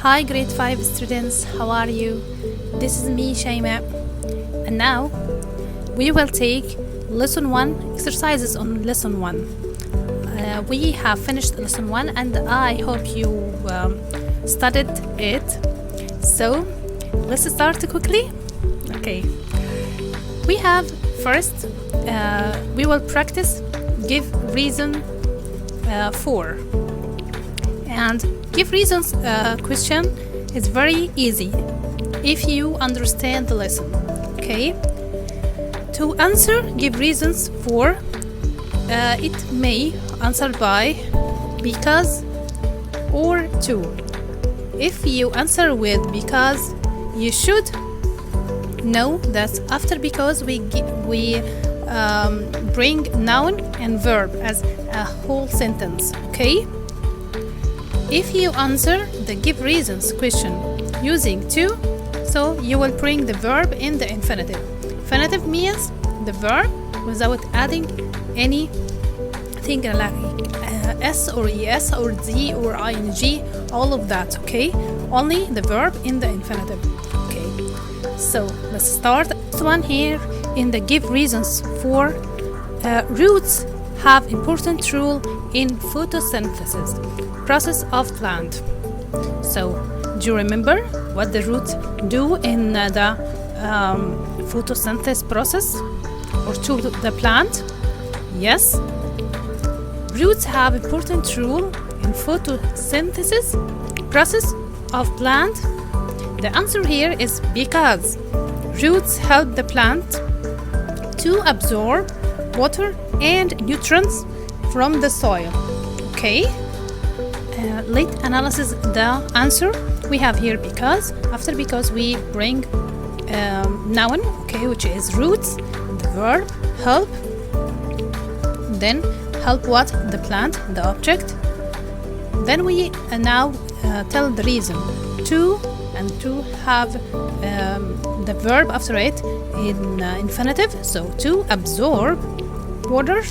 Hi grade 5 students, how are you? This is me Shaima, and now we will take lesson 1 exercises on lesson 1. We have finished lesson 1 and I hope you studied it. So let's start quickly. Okay, we have first we will practice give reason for, and give reasons question is very easy if you understand the lesson. Okay, to answer give reasons for, it may answer by because or to. If you answer with because, you should know that after because we bring noun and verb as a whole sentence. Okay, if you answer the give reasons question using to, so you will bring the verb in the infinitive. Infinitive means the verb without adding anything like s or es or z or ing, all of that. Okay, only the verb in the infinitive. Okay, so let's start. This one here in the give reasons for, roots have important role in photosynthesis process of plant. So do you remember what the roots do in the photosynthesis process or to the plant? Yes, roots have important role in photosynthesis process of plant. The answer here is because roots help the plant to absorb water and nutrients from the soil. Okay, let's analyze the answer. We have here because. After because we bring noun, okay, which is roots, the verb help, then help what? The plant, the object. Then we now tell the reason to, and to have the verb after it in infinitive, so to absorb water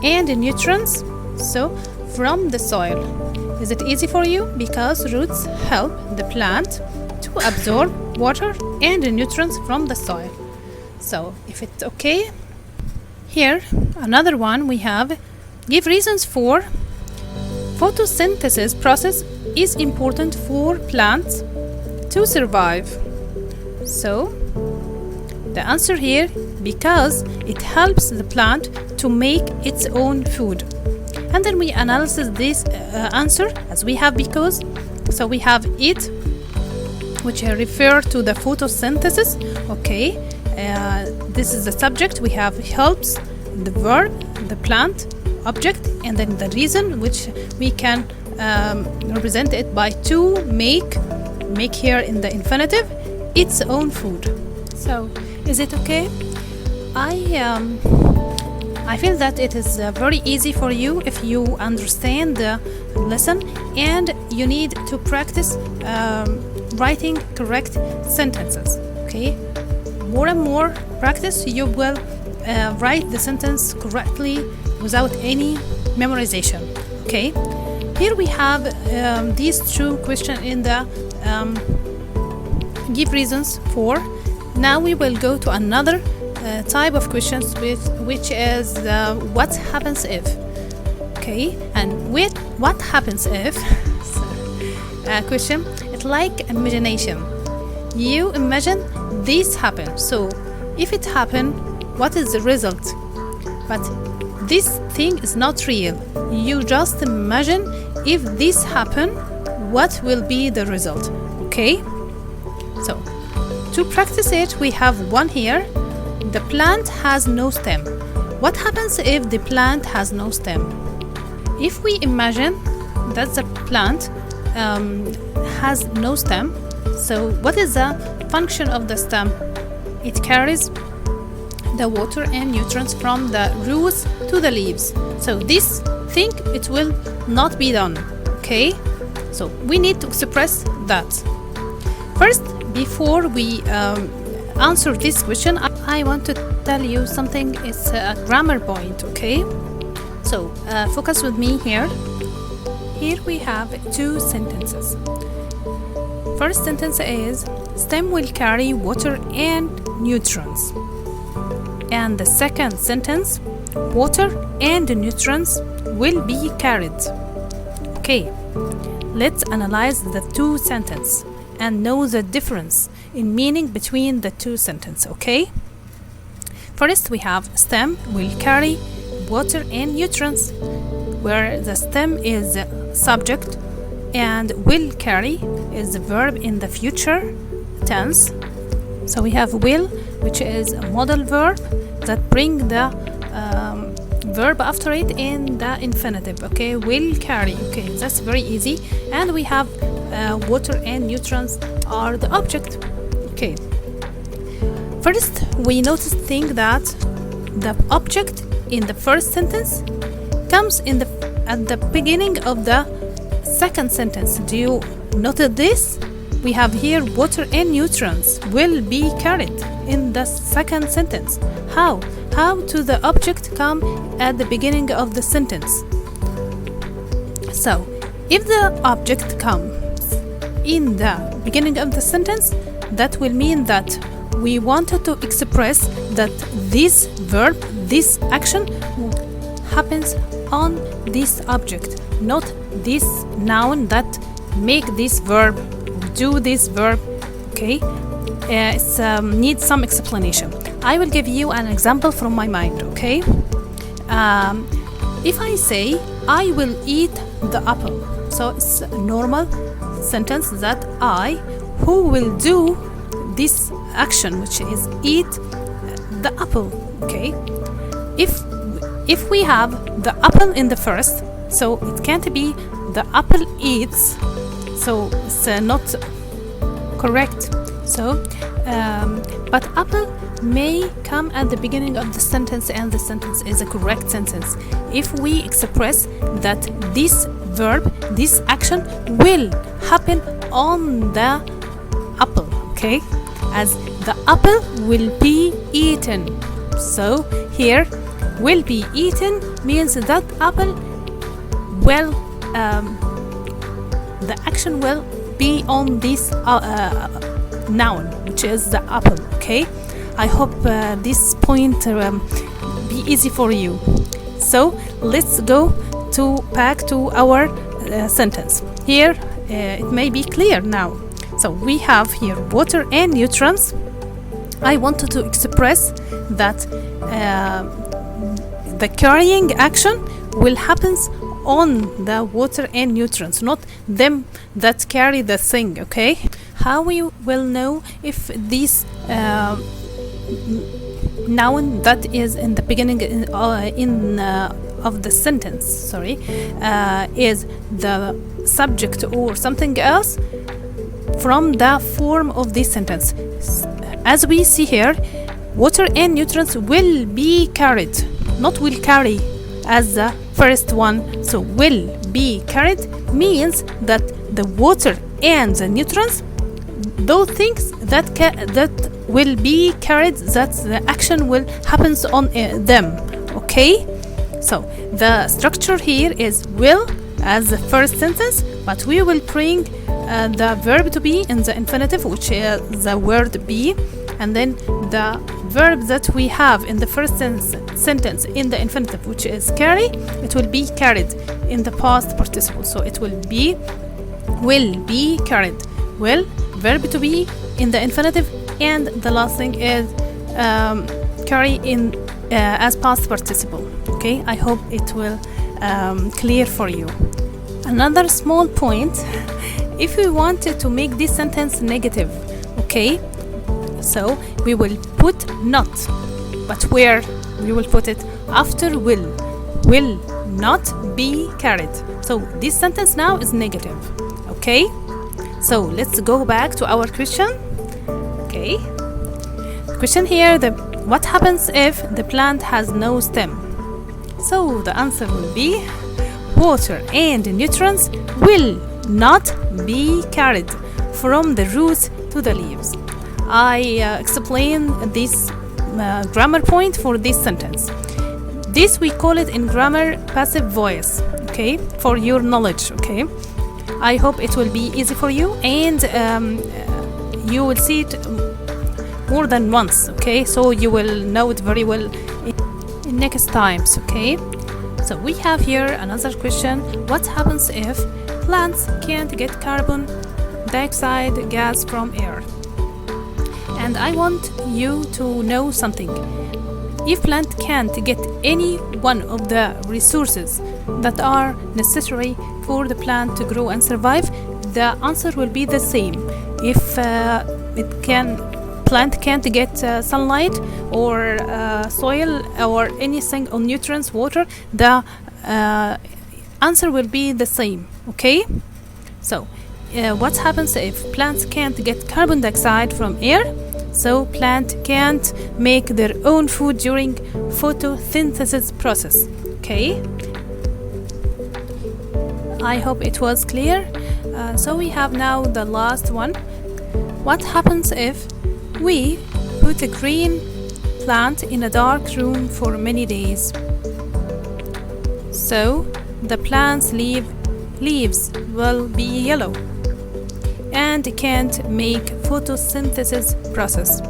and nutrients so from the soil. Is it easy for you? Because roots help the plant to absorb water and nutrients from the soil. So if it's okay, here another one we have give reasons for, photosynthesis process is important for plants to survive. So the answer here because it helps the plant to make its own food. And then we analyze this answer as we have because. So we have it, which refer to the photosynthesis. Okay, this is the subject. We have helps, the verb, the plant, object, and then the reason, which we can represent it by to make here in the infinitive its own food. So is it okay? I feel that it is very easy for you if you understand the lesson, and you need to practice writing correct sentences. Okay, more and more practice, you will write the sentence correctly without any memorization. Okay, here we have these two questions in the give reasons for. Now we will go to another type of questions which is what happens if. Okay, and with what happens if question, it's like imagination. You imagine this happen, so if it happen, what is the result? But this thing is not real. You just imagine if this happen, what will be the result. Okay, so to practice it, we have one here. The plant has no stem. What happens if the plant has no stem? If we imagine that the plant has no stem, so what is the function of the stem? It carries the water and nutrients from the roots to the leaves. So this thing, it will not be done. Okay, so we need to express that. First, before we answer this question, I want to tell you something. It's a grammar point. Okay, so focus with me here. Here we have two sentences. First sentence is stem will carry water and nutrients. And the second sentence, water and nutrients will be carried. Okay, let's analyze the two sentences and know the difference in meaning between the two sentences, okay? First, we have stem will carry water and nutrients, where the stem is subject and will carry is the verb in the future tense. So we have will, which is a modal verb that bring the verb after it in the infinitive. Okay, will carry. Okay, that's very easy. And we have water and nutrients are the object. Okay, first we notice thing that the object in the first sentence comes at the beginning of the second sentence. Do you notice this? We have here water and nutrients will be carried in the second sentence. How do the object come at the beginning of the sentence? So if the object comes in the beginning of the sentence, that will mean that we wanted to express that this verb, this action happens on this object, not this noun that make this verb, do this verb. Okay, it needs some explanation. I will give you an example from my mind. Okay, if I say I will eat the apple, so it's a normal sentence that I, who will do this action, which is eat the apple. Okay, if we have the apple in the first, so it can't be the apple eats, so it's not correct. So but apple may come at the beginning of the sentence, and the sentence is a correct sentence if we express that this verb, this action will happen on the apple. Okay, as the apple will be eaten. So here will be eaten means that apple will the action will be on this noun, which is the apple. Okay, I hope this point be easy for you. So let's go back to our sentence. Here it may be clear now. So we have here water and nutrients. I wanted to express that the carrying action will happen on the water and nutrients, not them that carry the thing. Okay, how we will know if this noun that is in the beginning of the sentence, is the subject or something else from the form of this sentence. As we see here, water and nutrients will be carried, not will carry as the first one. So will be carried means that the water and the nutrients, those things that will be carried, that the action will happens on them. Okay, so the structure here is will as the first sentence, but we will bring the verb to be in the infinitive, which is the word be, and then the verb that we have in the first sentence in the infinitive, which is carry, it will be carried in the past participle. So it will be carried. Will, verb to be in the infinitive, and the last thing is carry in as past participle. Okay, I hope it will clear for you. Another small point, if we wanted to make this sentence negative, okay, so we will put not, but where we will put it? After will not be carried. So this sentence now is negative. Okay, so let's go back to our question. Okay, question here, what happens if the plant has no stem? So the answer will be water and nutrients will not be carried from the roots to the leaves. I explain this grammar point for this sentence. This we call it in grammar passive voice. Okay, for your knowledge. Okay, I hope it will be easy for you, and you will see it more than once, okay? So you will know it very well in next times, okay? So we have here another question. What happens if plants can't get carbon dioxide gas from air? And I want you to know something. If plant can't get any one of the resources that are necessary for the plant to grow and survive, the answer will be the same. If plant can't get sunlight or soil or anything on nutrients, water, the answer will be the same, okay? So what happens if plants can't get carbon dioxide from air? So plant can't make their own food during photosynthesis process, okay? I hope it was clear. So we have now the last one. What happens if we put a green plant in a dark room for many days? So the plant's leaves will be yellow and can't make photosynthesis process,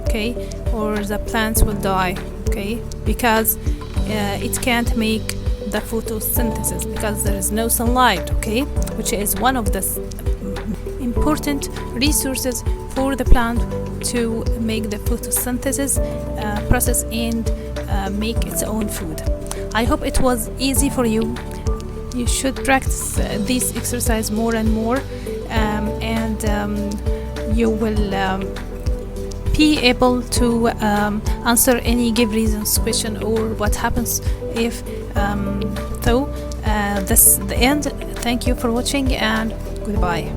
okay? Or the plants will die, okay? Because it can't make the photosynthesis because there is no sunlight, okay? Which is one of the important resources for the plant to make the photosynthesis process and make its own food. I hope it was easy for you. You should practice this exercise more and more, and you will be able to answer any give reasons question or what happens if this the end. Thank you for watching and goodbye.